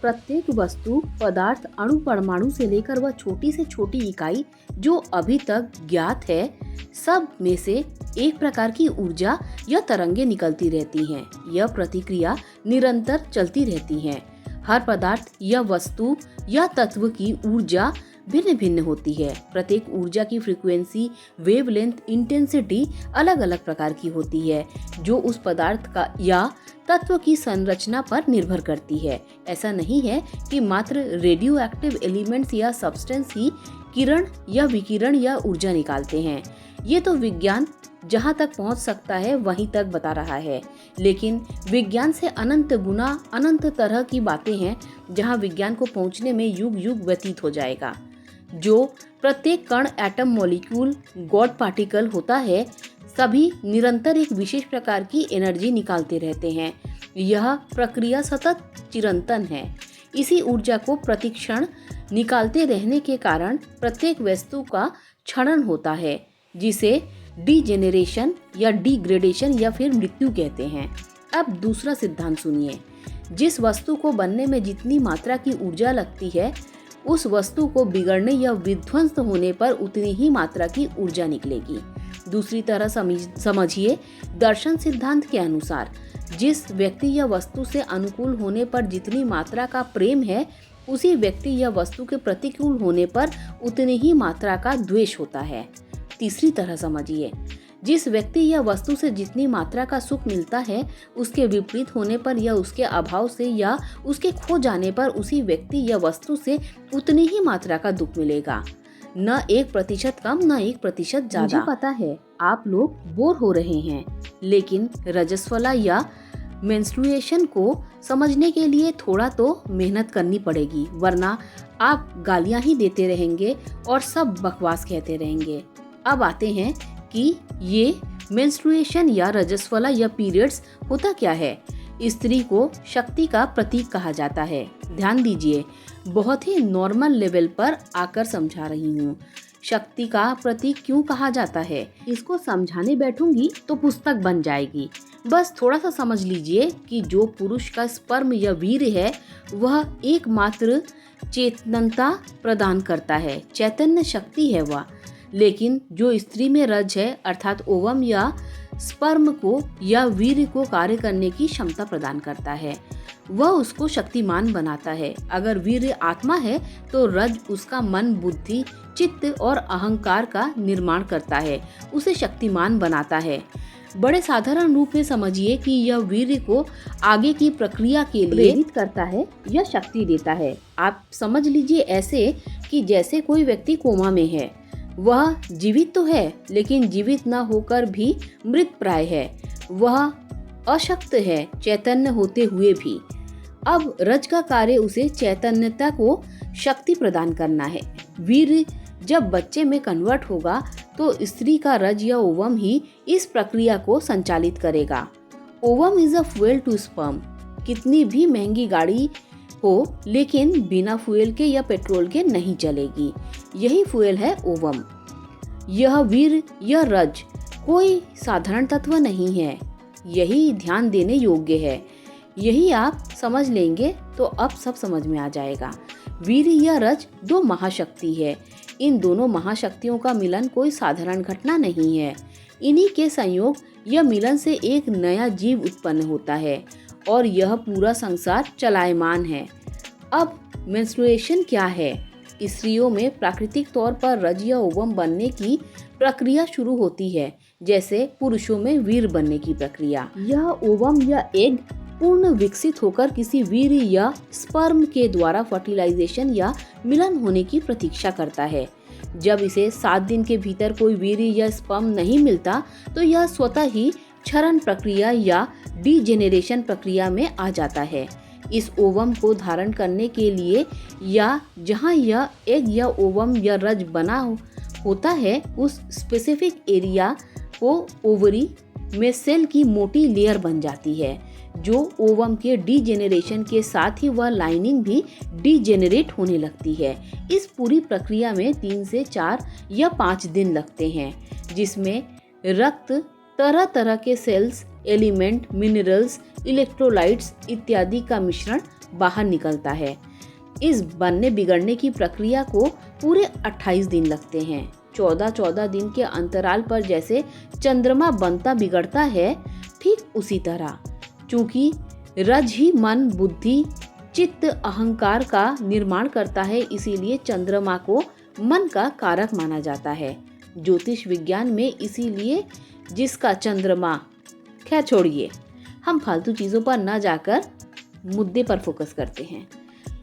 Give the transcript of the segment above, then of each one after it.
प्रत्येक वस्तु, पदार्थ, अणु, परमाणु से लेकर वह छोटी से छोटी इकाई जो अभी तक ज्ञात है, सब में से एक प्रकार की ऊर्जा या तरंगे निकलती रहती हैं। यह प्रतिक्रिया निरंतर चलती रहती है। हर पदार्थ या वस्तु या तत्व की ऊर्जा भिन्न भिन्न होती है। प्रत्येक ऊर्जा की फ्रीक्वेंसी, वेवलेंथ, इंटेंसिटी अलग अलग प्रकार की होती है, जो उस पदार्थ का या तत्व की संरचना पर निर्भर करती है। ऐसा नहीं है कि मात्र रेडियो एक्टिव एलिमेंट्स या सब्सटेंस ही किरण या विकिरण या ऊर्जा निकालते हैं। ये तो विज्ञान जहाँ तक पहुँच सकता है वहीं तक बता रहा है, लेकिन विज्ञान से अनंत गुना अनंत तरह की बातें हैं जहाँ विज्ञान को पहुँचने में युग युग व्यतीत हो जाएगा। जो प्रत्येक कण, एटम, मॉलिक्यूल, गॉड पार्टिकल होता है, सभी निरंतर एक विशेष प्रकार की एनर्जी निकालते रहते हैं। यह प्रक्रिया सतत चिरंतन है। इसी ऊर्जा को प्रतिक्षण निकालते रहने के कारण प्रत्येक वस्तु का क्षरण होता है, जिसे डीजेनरेशन या डिग्रेडेशन या फिर मृत्यु कहते हैं। अब दूसरा सिद्धांत सुनिए। जिस वस्तु को बनने में जितनी मात्रा की ऊर्जा लगती है, उस वस्तु को बिगड़ने या विध्वंस होने पर उतनी ही मात्रा की ऊर्जा निकलेगी। दूसरी तरह समझिए, दर्शन सिद्धांत के अनुसार जिस व्यक्ति या वस्तु से अनुकूल होने पर जितनी मात्रा का प्रेम है, उसी व्यक्ति या वस्तु के प्रतिकूल होने पर उतनी ही मात्रा का द्वेष होता है। तीसरी तरह समझिए, जिस व्यक्ति या वस्तु से जितनी मात्रा का सुख मिलता है, उसके विपरीत होने पर या उसके अभाव से या उसके खो जाने पर उसी व्यक्ति या वस्तु से उतनी ही मात्रा का दुख मिलेगा। न 1% कम, न 1% ज्यादा। मुझे पता है आप लोग बोर हो रहे हैं, लेकिन रजस्वला या मेंस्ट्रुएशन को समझने के लिए थोड़ा तो मेहनत करनी पड़ेगी, वरना आप गालियां ही देते रहेंगे और सब बकवास कहते रहेंगे। अब आते हैं कि ये मेंस्ट्रुएशन या रजस्वला या पीरियड्स होता क्या है। स्त्री को शक्ति का प्रतीक कहा जाता है। ध्यान दीजिए, बहुत ही नॉर्मल लेवल पर आकर समझा रही हूँ। शक्ति का प्रतीक क्यों कहा जाता है, इसको समझाने बैठूंगी तो पुस्तक बन जाएगी। बस थोड़ा सा समझ लीजिए कि जो पुरुष का स्पर्म या वीर्य है, वह एकमात्र चेतनता प्रदान करता है, चैतन्य शक्ति है वह। लेकिन जो स्त्री में रज है, अर्थात ओवम या स्पर्म को या वीर्य को कार्य करने की क्षमता प्रदान करता है, वह उसको शक्तिमान बनाता है। अगर वीर्य आत्मा है तो रज उसका मन, बुद्धि, चित्त और अहंकार का निर्माण करता है, उसे शक्तिमान बनाता है। बड़े साधारण रूप में समझिए कि यह वीर्य को आगे की प्रक्रिया के लिए प्रेरित करता है या शक्ति देता है। आप समझ लीजिए ऐसे कि जैसे कोई व्यक्ति कोमा में है, वह जीवित तो है लेकिन जीवित न होकर भी मृत प्राय है। वह अशक्त है चैतन्य होते हुए भी। अब रज का कार्य उसे चैतन्यता को शक्ति प्रदान करना है। वीर्य जब बच्चे में कन्वर्ट होगा तो स्त्री का रज या ओवम ही इस प्रक्रिया को संचालित करेगा। Ovum is a fuel to sperm. कितनी भी महंगी गाड़ी हो, लेकिन बिना फ्यूल के या पेट्रोल के नहीं चलेगी। यही फ्यूल है ओवम। यह वीर या रज कोई साधारण तत्व नहीं है, यही ध्यान देने योग्य है। यही आप समझ लेंगे तो अब सब समझ में आ जाएगा। वीर या रज दो महाशक्ति है। इन दोनों महाशक्तियों का मिलन कोई साधारण घटना नहीं है। इन्हीं के संयोग या मिलन से एक नया जीव उत्पन्न होता है और यह पूरा संसार चलायमान है। अब मेंस्ट्रुएशन क्या है? स्त्रियों में प्राकृतिक तौर पर रज या ओवम बनने की प्रक्रिया शुरू होती है, जैसे पुरुषों में वीर बनने की प्रक्रिया। यह ओवम या एग पूर्ण विकसित होकर किसी वीर या स्पर्म के द्वारा फर्टिलाइजेशन या मिलन होने की प्रतीक्षा करता है। जब इसे 7 दिन के भीतर कोई वीर या स्पर्म नहीं मिलता तो यह स्वतः ही क्षरण प्रक्रिया या डीजेनरेशन प्रक्रिया में आ जाता है। इस ओवम को धारण करने के लिए या जहाँ यह एग या ओवम या रज बना होता है, उस स्पेसिफिक एरिया को ओवरी में सेल की मोटी लेयर बन जाती है, जो ओवम के डीजेनरेशन के साथ ही वह लाइनिंग भी डीजेनरेट होने लगती है। इस पूरी प्रक्रिया में 3 से 4 या 5 दिन लगते हैं, जिसमें रक्त, तरह तरह के सेल्स, एलिमेंट, मिनरल्स, इलेक्ट्रोलाइट्स इत्यादि का मिश्रण बाहर निकलता है। इस बनने बिगड़ने की प्रक्रिया को पूरे 28 दिन लगते हैं। 14-14 दिन के अंतराल पर जैसे चंद्रमा बनता बिगड़ता है, ठीक उसी तरह चूंकि रज ही मन, बुद्धि, चित्त, अहंकार का निर्माण करता है, इसीलिए चंद्रमा को मन का कारक माना जाता है। ज्योतिष विज्ञान में इसीलिए जिसका चंद्रमा, खैर छोड़िए, हम फालतू चीजों पर न जाकर मुद्दे पर फोकस करते हैं।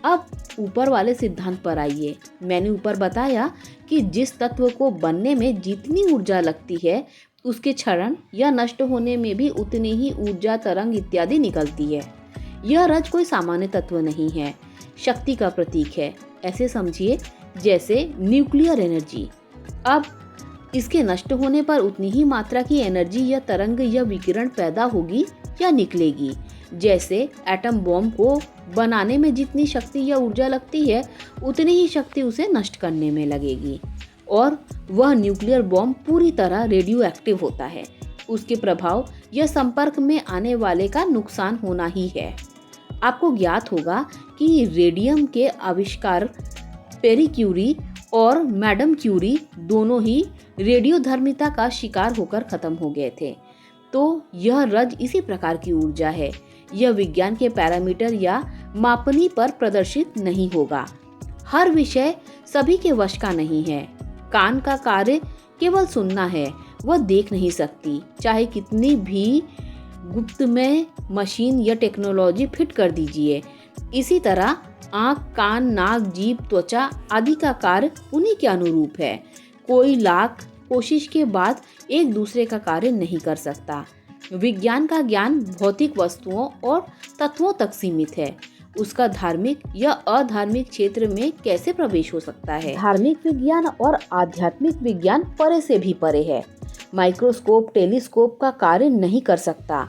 अब ऊपर वाले सिद्धांत पर आइए। मैंने ऊपर बताया कि जिस तत्व को बनने में जितनी ऊर्जा लगती है, उसके क्षरण या नष्ट होने में भी उतनी ही ऊर्जा, तरंग इत्यादि निकलती है। यह रज कोई सामान्य तत्व नहीं है, शक्ति का प्रतीक है। ऐसे समझिए जैसे न्यूक्लियर एनर्जी। अब इसके नष्ट होने पर उतनी ही मात्रा की एनर्जी या तरंग या विकिरण पैदा होगी या निकलेगी। जैसे एटम बॉम्ब को बनाने में जितनी शक्ति या ऊर्जा लगती है, उतनी ही शक्ति उसे नष्ट करने में लगेगी। और वह न्यूक्लियर बॉम्ब पूरी तरह रेडियो एक्टिव होता है। उसके प्रभाव या संपर्क में आने वाले का नुकसान होना ही है। आपको ज्ञात होगा कि रेडियम के आविष्कार पेरी क्यूरी और मैडम क्यूरी दोनों ही रेडियोधर्मिता का शिकार होकर खत्म हो गए थे। तो यह रज इसी प्रकार की ऊर्जा है। यह विज्ञान के पैरामीटर या मापनी पर प्रदर्शित नहीं होगा। हर विषय सभी के वश का नहीं है। कान का कार्य केवल सुनना है, वह देख नहीं सकती, चाहे कितनी भी गुप्तमय मशीन या टेक्नोलॉजी फिट कर दीजिए। इसी तरह आँख, कान, नाक, जीभ, त्वचा आदि का कार्य उन्हीं के अनुरूप है। कोई लाख कोशिश के बाद एक दूसरे का कार्य नहीं कर सकता। विज्ञान का ज्ञान भौतिक वस्तुओं और तत्वों तक सीमित है। उसका धार्मिक या अधार्मिक क्षेत्र में कैसे प्रवेश हो सकता है? धार्मिक विज्ञान और आध्यात्मिक विज्ञान परे से भी परे है। माइक्रोस्कोप, टेलीस्कोप का कार्य नहीं कर सकता।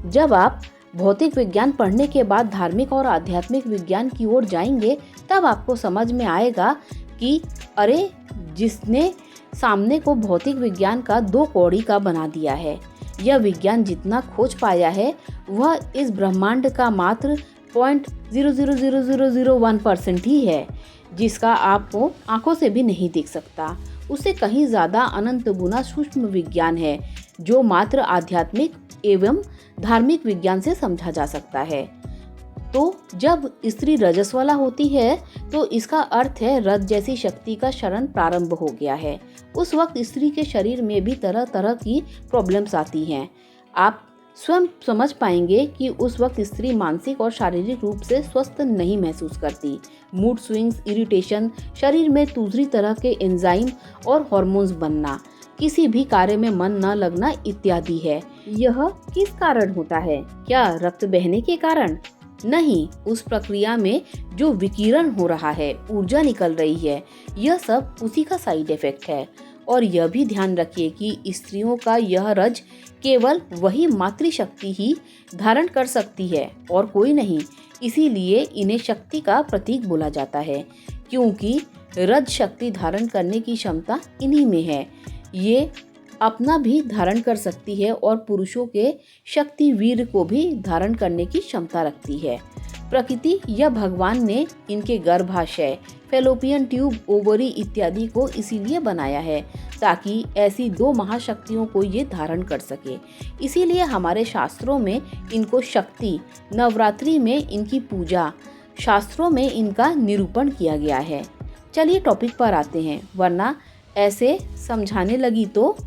जब आप भौतिक विज्ञान पढ़ने के बाद धार्मिक और आध्यात्मिक विज्ञान की ओर जाएंगे, तब आपको समझ में आएगा कि अरे, जिसने सामने को भौतिक विज्ञान का 2 कौड़ी का बना दिया है। यह विज्ञान जितना खोज पाया है, वह इस ब्रह्मांड का मात्र 0.000001% ही है, जिसका आपको आंखों से भी नहीं दिख सकता। उससे कहीं ज्यादा अनंत गुना सूक्ष्म विज्ञान है, जो मात्र आध्यात्मिक एवं धार्मिक विज्ञान से समझा जा सकता है। तो जब स्त्री रजस्वला होती है, तो इसका अर्थ है रज जैसी शक्ति का क्षरण प्रारंभ हो गया है। उस वक्त स्त्री के शरीर में भी तरह तरह की प्रॉब्लम्स आती हैं। आप स्वयं समझ पाएंगे कि उस वक्त स्त्री मानसिक और शारीरिक रूप से स्वस्थ नहीं महसूस करती। मूड स्विंग्स, इरिटेशन, शरीर में दूसरी तरह के एंजाइम और हार्मोन्स बनना, किसी भी कार्य में मन न लगना इत्यादि है। यह किस कारण होता है? क्या रक्त बहने के कारण? नहीं, उस प्रक्रिया में जो विकिरण हो रहा है, ऊर्जा निकल रही है, यह सब उसी का साइड इफेक्ट है। और यह भी ध्यान रखिए कि स्त्रियों का यह रज केवल वही मातृशक्ति ही धारण कर सकती है और कोई नहीं। इसीलिए इन्हें शक्ति का प्रतीक बोला जाता है, क्योंकि रज शक्ति धारण करने की क्षमता इन्हीं में है। ये अपना भी धारण कर सकती है और पुरुषों के शक्ति वीर को भी धारण करने की क्षमता रखती है। प्रकृति या भगवान ने इनके गर्भाशय, फैलोपियन ट्यूब, ओवरी इत्यादि को इसीलिए बनाया है ताकि ऐसी 2 महाशक्तियों को ये धारण कर सके। इसीलिए हमारे शास्त्रों में इनको शक्ति, नवरात्रि में इनकी पूजा, शास्त्रों में इनका निरूपण किया गया है। चलिए टॉपिक पर आते हैं, वरना ऐसे समझाने लगी तो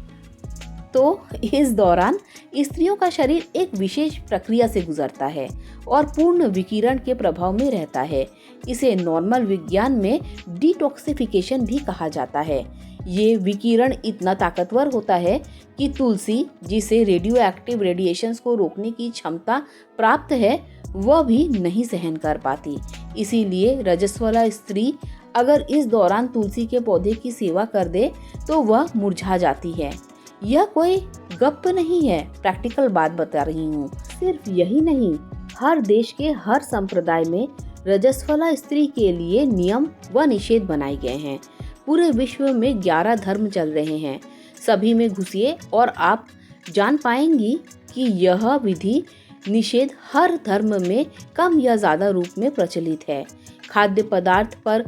इस दौरान स्त्रियों का शरीर एक विशेष प्रक्रिया से गुजरता है और पूर्ण विकिरण के प्रभाव में रहता है। इसे नॉर्मल विज्ञान में डिटॉक्सिफिकेशन भी कहा जाता है। ये विकिरण इतना ताकतवर होता है कि तुलसी, जिसे रेडियो एक्टिव रेडिएशंस को रोकने की क्षमता प्राप्त है, वह भी नहीं सहन कर पाती। इसीलिए रजस्वला स्त्री अगर इस दौरान तुलसी के पौधे की सेवा कर दे तो वह मुरझा जाती है। यह कोई गप नहीं है, प्रैक्टिकल बात बता रही हूँ। सिर्फ यही नहीं, हर देश के हर संप्रदाय में रजस्वला स्त्री के लिए नियम व निषेध बनाए गए हैं। पूरे विश्व में 11 धर्म चल रहे हैं। सभी में घुसिए और आप जान पाएंगी कि यह विधि निषेध हर धर्म में कम या ज्यादा रूप में प्रचलित है। खाद्य पदार्थ पर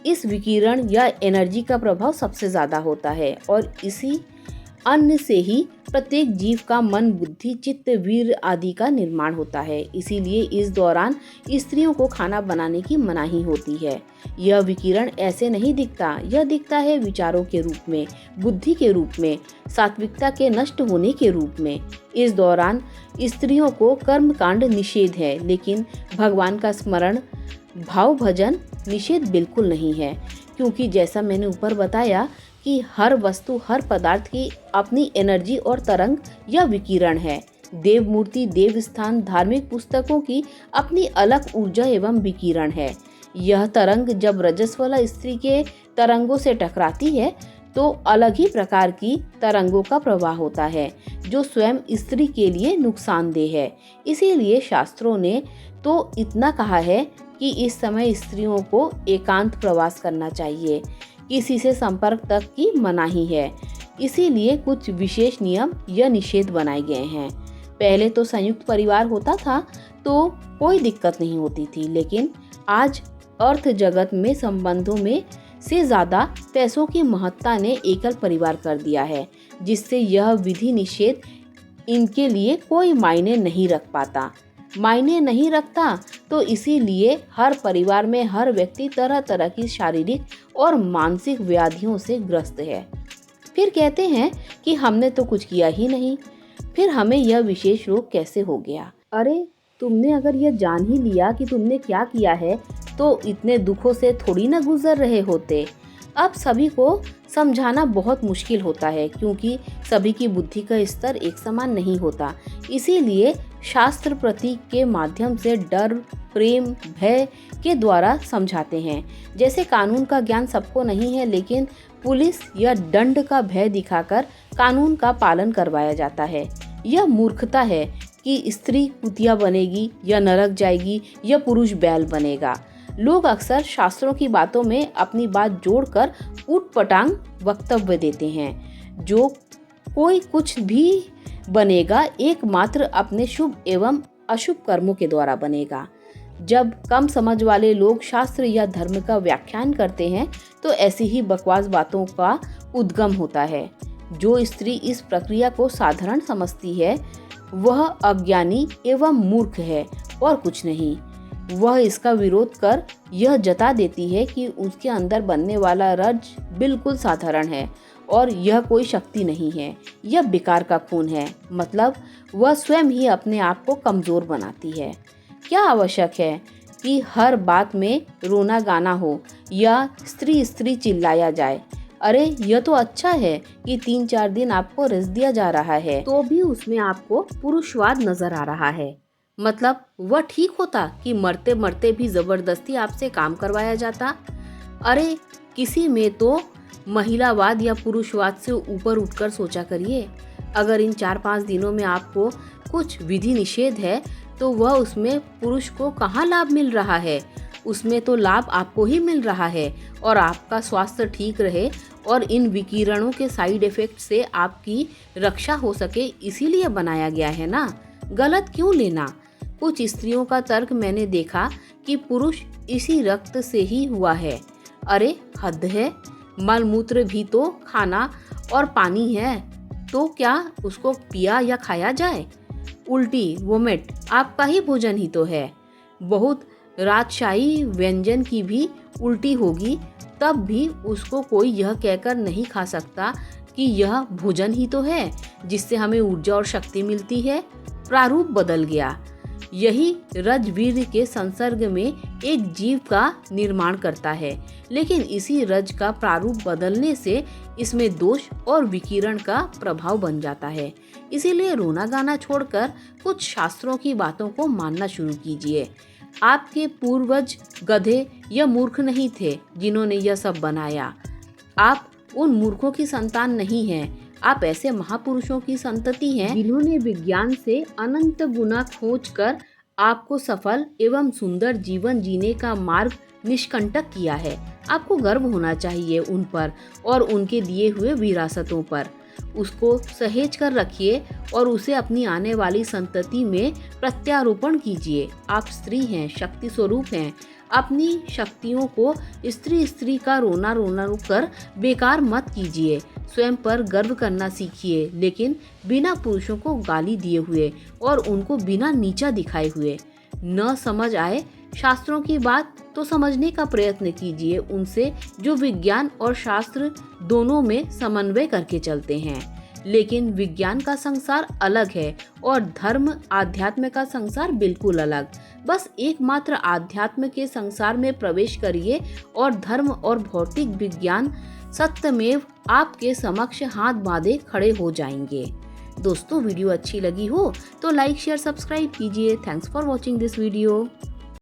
इस विकिरण या एनर्जी का प्रभाव सबसे ज्यादा होता है और इसी अन्न से ही प्रत्येक जीव का मन, बुद्धि, चित्त, वीर आदि का निर्माण होता है। इसीलिए इस दौरान स्त्रियों को खाना बनाने की मनाही होती है। यह विकिरण ऐसे नहीं दिखता, यह दिखता है विचारों के रूप में, बुद्धि के रूप में, सात्विकता के नष्ट होने के रूप में। इस दौरान स्त्रियों को कर्मकांड निषेध है, लेकिन भगवान का स्मरण, भाव भजन निषेध बिल्कुल नहीं है, क्योंकि जैसा मैंने ऊपर बताया कि हर वस्तु, हर पदार्थ की अपनी एनर्जी और तरंग या विकिरण है। देव मूर्ति, देव स्थान, धार्मिक पुस्तकों की अपनी अलग ऊर्जा एवं विकिरण है। यह तरंग जब रजस्वला स्त्री के तरंगों से टकराती है तो अलग ही प्रकार की तरंगों का प्रवाह होता है, जो स्वयं स्त्री के लिए नुकसानदेह है। इसीलिए शास्त्रों ने तो इतना कहा है कि इस समय स्त्रियों को एकांत प्रवास करना चाहिए, किसी से संपर्क तक की मनाही है। इसीलिए कुछ विशेष नियम या निषेध बनाए गए हैं। पहले तो संयुक्त परिवार होता था तो कोई दिक्कत नहीं होती थी, लेकिन आज अर्थ जगत में संबंधों में से ज्यादा पैसों की महत्ता ने एकल परिवार कर दिया है, जिससे यह विधि निषेध इनके लिए कोई मायने नहीं रख पाता। मायने नहीं रखता तो इसीलिए हर परिवार में हर व्यक्ति तरह तरह की शारीरिक और मानसिक व्याधियों से ग्रस्त है। फिर कहते हैं कि हमने तो कुछ किया ही नहीं, फिर हमें यह विशेष रोग कैसे हो गया। अरे, तुमने अगर यह जान ही लिया कि तुमने क्या किया है तो इतने दुखों से थोड़ी ना गुजर रहे होते। अब सभी को समझाना बहुत मुश्किल होता है, क्योंकि सभी की बुद्धि का स्तर एक समान नहीं होता। इसीलिए शास्त्र प्रतीक के माध्यम से डर, प्रेम, भय के द्वारा समझाते हैं। जैसे कानून का ज्ञान सबको नहीं है, लेकिन पुलिस या दंड का भय दिखाकर कानून का पालन करवाया जाता है। यह मूर्खता है कि स्त्री कुतिया बनेगी या नरक जाएगी या पुरुष बैल बनेगा। लोग अक्सर शास्त्रों की बातों में अपनी बात जोड़कर ऊटपटांग वक्तव्य देते हैं। जो कोई कुछ भी बनेगा एकमात्र अपने शुभ एवं अशुभ कर्मों के द्वारा बनेगा। जब कम समझ वाले लोग शास्त्र या धर्म का व्याख्यान करते हैं तो ऐसी ही बकवास बातों का उद्गम होता है। जो स्त्री इस प्रक्रिया को साधारण समझती है वह अज्ञानी एवं मूर्ख है और कुछ नहीं। वह इसका विरोध कर यह जता देती है कि उसके अंदर बनने वाला रज बिल्कुल साधारण है और यह कोई शक्ति नहीं है, यह बेकार का खून है। मतलब वह स्वयं ही अपने आप को कमजोर बनाती है। क्या आवश्यक है कि हर बात में रोना गाना हो या स्त्री स्त्री चिल्लाया जाए। अरे, यह तो अच्छा है कि 3-4 दिन आपको रेस्ट दिया जा रहा है, तो भी उसमें आपको पुरुषवाद नजर आ रहा है। मतलब वह ठीक होता कि मरते मरते भी जबरदस्ती आपसे काम करवाया जाता। अरे, किसी में तो महिलावाद या पुरुषवाद से ऊपर उठकर सोचा करिए। अगर इन 4-5 दिनों में आपको कुछ विधि निषेध है तो वह उसमें पुरुष को कहाँ लाभ मिल रहा है। उसमें तो लाभ आपको ही मिल रहा है और आपका स्वास्थ्य ठीक रहे और इन विकिरणों के साइड इफेक्ट से आपकी रक्षा हो सके, इसीलिए बनाया गया है ना। गलत क्यों लेना। कुछ स्त्रियों का तर्क मैंने देखा कि पुरुष इसी रक्त से ही हुआ है। अरे, हद है। मलमूत्र भी तो खाना और पानी है, तो क्या उसको पिया या खाया जाए। उल्टी, वोमिट आपका ही भोजन ही तो है। बहुत राजशाही व्यंजन की भी उल्टी होगी, तब भी उसको कोई यह कहकर नहीं खा सकता कि यह भोजन ही तो है जिससे हमें ऊर्जा और शक्ति मिलती है। प्रारूप बदल गया। यही रजवीर के संसर्ग में एक जीव का निर्माण करता है, लेकिन इसी रज का प्रारूप बदलने से इसमें दोष और विकिरण का प्रभाव बन जाता है। इसीलिए रोना गाना छोड़कर कुछ शास्त्रों की बातों को मानना शुरू कीजिए। आपके पूर्वज गधे या मूर्ख नहीं थे जिन्होंने यह सब बनाया। आप उन मूर्खों की संतान नहीं हैं। आप ऐसे महापुरुषों की संतति हैं जिन्होंने विज्ञान से अनंत गुना खोजकर आपको सफल एवं सुंदर जीवन जीने का मार्ग निष्कंटक किया है। आपको गर्व होना चाहिए उन पर और उनके दिए हुए विरासतों पर। उसको सहेज कर रखिए और उसे अपनी आने वाली संतति में प्रत्यारोपण कीजिए। आप स्त्री हैं, शक्ति स्वरूप हैं। अपनी शक्तियों को स्त्री स्त्री का रोना रोना कर बेकार मत कीजिए। स्वयं पर गर्व करना सीखिए, लेकिन बिना पुरुषों को गाली दिए हुए और उनको बिना नीचा दिखाए हुए। न समझ आए शास्त्रों की बात तो समझने का प्रयत्न कीजिए उनसे, जो विज्ञान और शास्त्र दोनों में समन्वय करके चलते हैं। लेकिन विज्ञान का संसार अलग है और धर्म आध्यात्म का संसार बिल्कुल अलग। बस एकमात्र आध्यात्म के संसार में प्रवेश करिए और धर्म और भौतिक विज्ञान सत्यमेव आपके समक्ष हाथ बांधे खड़े हो जाएंगे। दोस्तों, वीडियो अच्छी लगी हो तो लाइक शेयर सब्सक्राइब कीजिए। Thanks for watching this video.